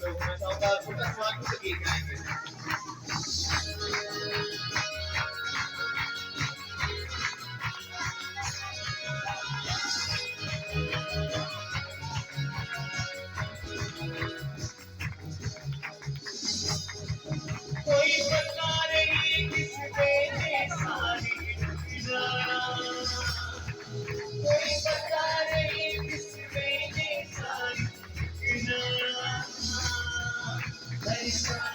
लोग में सौदा छोटा स्वाद को सकी करेंगे कोई बता रही किस बेटे सारी जाना कोई बता रही किस बेटे सारी जाना दर्शन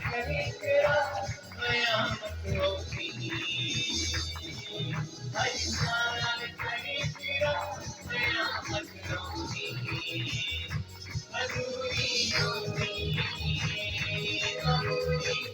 करे तेरा कयामत होगी दर्शन करे तेरा कयामत होगी अधूरी होगी अधूरी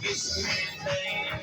Yes,